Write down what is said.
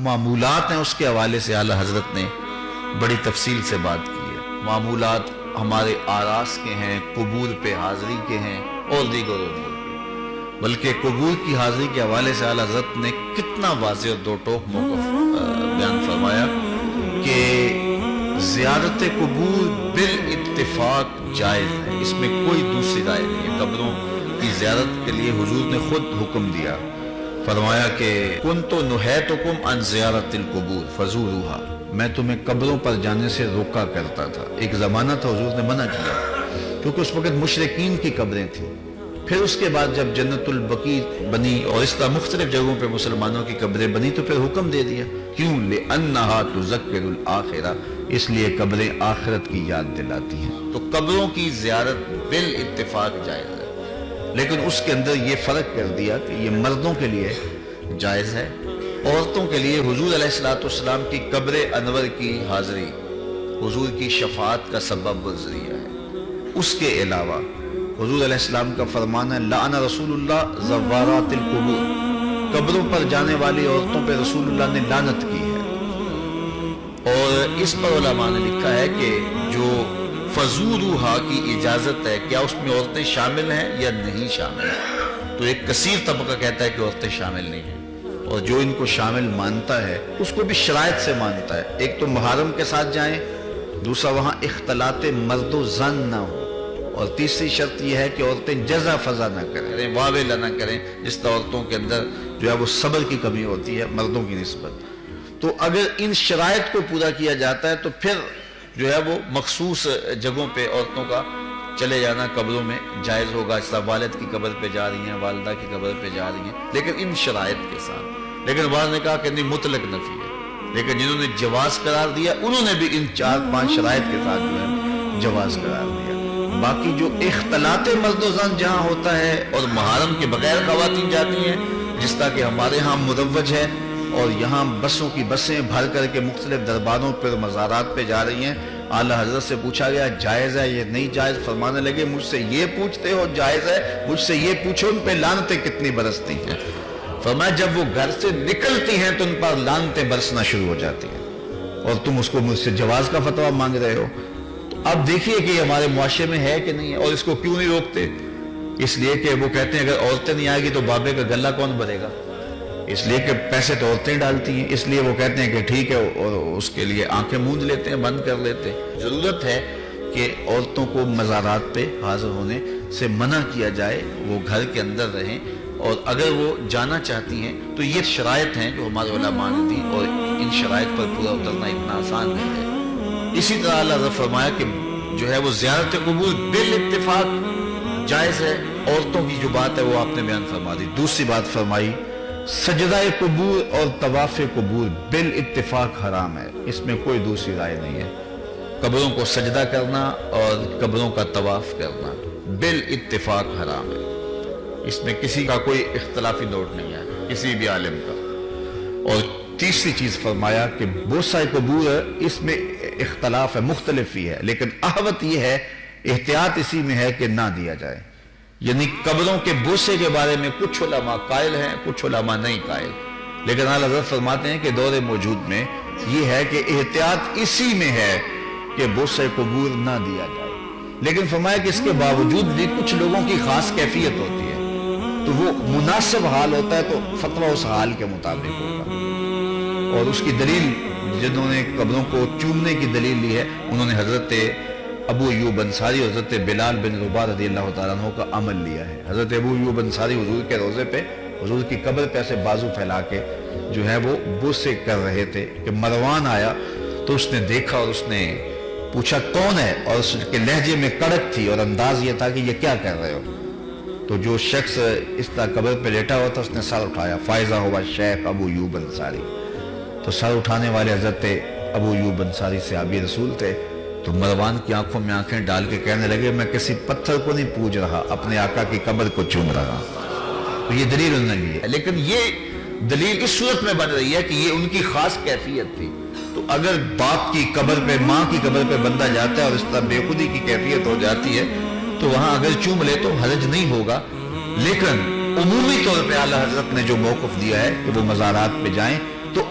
معمولات ہیں اس کے حوالے سے اعلیٰ حضرت نے بڑی تفصیل سے بات کی ہے۔ معمولات ہمارے آراس کے ہیں، قبور پہ حاضری کے ہیں اور دیگر امور کے، بلکہ قبور کی حاضری کے حوالے سے اعلیٰ حضرت نے کتنا واضح اور دو ٹوک موقف بیان فرمایا کہ زیارت قبور بالاتفاق جائز ہے، اس میں کوئی دوسری رائے نہیں ہے۔ قبروں کی زیارت کے لیے حضور نے خود حکم دیا، فرمایا کہ کنت نہیتکم عن زیارت القبور فزوروہا، میں تمہیں قبروں پر جانے سے روکا کرتا تھا۔ ایک زمانہ تھا حضور نے منع کیا کیونکہ اس وقت مشرکین کی قبریں تھیں۔ پھر اس کے بعد جب جنت البقیع بنی اور اس طرح مختلف جگہوں پہ مسلمانوں کی قبریں بنی تو پھر حکم دے دیا، کیوں؟ لِأَنَّهَا تُذَكِّرُ الْآخِرَةَ، اس لیے قبریں آخرت کی یاد دلاتی ہیں۔ تو قبروں کی زیارت بالاتفاق جائز ہے، لیکن اس کے اندر یہ فرق کر دیا کہ یہ مردوں کے لیے جائز ہے، عورتوں کے لیے حضور علیہ السلام کی قبر انور کی حاضری حضور کی شفاعت کا سبب و ذریعہ ہے۔ اس کے علاوہ حضور علیہ السلام کا فرمان ہے لعن رسول اللہ زوارات القبور، قبروں پر جانے والی عورتوں پہ رسول اللہ نے لعنت کی ہے۔ اور اس پر علماء نے لکھا ہے کہ جو فزوروہا کی اجازت ہے، کیا اس میں عورتیں شامل ہیں یا نہیں شامل ہیں؟ تو ایک کثیر طبقہ کہتا ہے کہ عورتیں شامل نہیں ہیں، اور جو ان کو شامل مانتا ہے اس کو بھی شرائط سے مانتا ہے۔ ایک تو محرم کے ساتھ جائیں، دوسرا وہاں اختلاط مرد و زن نہ ہو، اور تیسری شرط یہ ہے کہ عورتیں جزا فضا نہ کریں، واویلا نہ کریں، جس طرح عورتوں کے اندر جو ہے وہ صبر کی کمی ہوتی ہے مردوں کی نسبت۔ تو اگر ان شرائط کو پورا کیا جاتا ہے تو پھر جو ہے وہ مخصوص جگہوں پہ عورتوں کا چلے جانا قبروں میں جائز ہوگا، جس طرح والد کی قبر پہ جا رہی ہیں، والدہ کی قبر پہ جا رہی ہیں، لیکن ان شرائط کے ساتھ۔ لیکن بعض نے کہا کہ نہیں، مطلق نفی ہے، لیکن جنہوں نے جواز قرار دیا انہوں نے بھی ان 4-5 شرائط کے ساتھ جو ہے جواز قرار دیا۔ باقی جو اختلاط مرد و زن جہاں ہوتا ہے اور محرم کے بغیر خواتین جاتی ہیں، جس طرح کہ ہمارے ہاں مروج ہے اور یہاں بسوں کی بسیں بھر کر کے مختلف درباروں پر مزارات پہ جا رہی ہیں، اعلیٰ حضرت سے پوچھا گیا جائز ہے یہ نہیں جائز، فرمانے لگے مجھ سے یہ پوچھتے ہو جائز ہے، مجھ سے یہ پوچھو ان پہ لعنتیں کتنی برستی ہیں۔ فرمایا جب وہ گھر سے نکلتی ہیں تو ان پر لعنتیں برسنا شروع ہو جاتی ہیں، اور تم اس کو مجھ سے جواز کا فتویٰ مانگ رہے ہو۔ اب دیکھیے کہ یہ ہمارے معاشرے میں ہے کہ نہیں ہے، اور اس کو کیوں نہیں روکتے؟ اس لیے کہ وہ کہتے ہیں اگر عورتیں نہیں آئے گی تو بابے کا گلہ کون بھرے گا، اس لیے کہ پیسے تو عورتیں ڈالتی ہیں، اس لیے وہ کہتے ہیں کہ ٹھیک ہے، اور اس کے لیے آنکھیں موند لیتے ہیں، بند کر لیتے ہیں۔ ضرورت ہے کہ عورتوں کو مزارات پہ حاضر ہونے سے منع کیا جائے، وہ گھر کے اندر رہیں، اور اگر وہ جانا چاہتی ہیں تو یہ شرائط ہیں جو ہمارے علماء نے دی، اور ان شرائط پر پورا اترنا اتنا آسان نہیں ہے۔ اسی طرح اللہ نے فرمایا کہ جو ہے وہ زیارت قبور بالاتفاق جائز ہے۔ عورتوں کی جو بات ہے وہ آپ نے بیان فرما دی۔ دوسری بات فرمائی سجدہ قبور اور طواف قبور بالاتفاق حرام ہے، اس میں کوئی دوسری رائے نہیں ہے۔ قبروں کو سجدہ کرنا اور قبروں کا طواف کرنا بالاتفاق حرام ہے، اس میں کسی کا کوئی اختلافی نوٹ نہیں ہے کسی بھی عالم کا۔ اور تیسری چیز فرمایا کہ بوسہ قبور اس میں اختلاف ہے، مختلف ہی ہے، لیکن احوط یہ ہے، احتیاط اسی میں ہے کہ نہ دیا جائے۔ یعنی قبروں کے بوسے کے بارے میں کچھ علماء قائل ہیں، کچھ علماء نہیں قائل، لیکن اعلیٰ حضرت فرماتے ہیں کہ دور موجود میں یہ ہے کہ احتیاط اسی میں ہے کہ بوسہ قبور نہ دیا جائے، لیکن فرمایا کہ اس کے باوجود بھی کچھ لوگوں کی خاص کیفیت ہوتی ہے، تو وہ مناسب حال ہوتا ہے تو فتویٰ اس حال کے مطابق ہوگا۔ اور اس کی دلیل جنہوں نے قبروں کو چومنے کی دلیل لی ہے انہوں نے حضرت ابو ایوب انصاری اور حضرت بلال بن رباح رضی اللہ تعالیٰ عنہ کا عمل لیا ہے۔ حضرت ابو ایوب انصاری حضور کے روضے پہ، حضور کی قبر پہ ایسے بازو پھیلا کے جو ہے وہ بوسے کر رہے تھے کہ مروان آیا تو اس نے دیکھا اور اس نے پوچھا کون ہے، اور اس کے لہجے میں کڑک تھی اور انداز یہ تھا کہ یہ کیا کر رہے ہو۔ تو جو شخص اس طرح قبر پہ لیٹا ہوا تھا اس نے سر اٹھایا، فائزہ ہوا شیخ ابو ایوب انصاری۔ تو سر اٹھانے والے حضرت ابو ایوب انصاری صحابی رسول تھے، تو مروان کی آنکھوں میں آنکھیں ڈال کے کہنے لگے میں کسی پتھر کو نہیں پوج رہا، اپنے آقا کی قبر کو چوم رہا۔ تو یہ دلیل انہوں نے لی ہے، لیکن یہ دلیل اس صورت میں بن رہی ہے کہ یہ ان کی خاص کیفیت تھی۔ تو اگر باپ کی قبر پہ، ماں کی قبر پہ بندہ جاتا ہے اور اس طرح بے خودی کی کیفیت ہو جاتی ہے تو وہاں اگر چوم لے تو حرج نہیں ہوگا، لیکن عمومی طور پہ اعلیٰ حضرت نے جو موقف دیا ہے کہ وہ مزارات پہ جائیں تو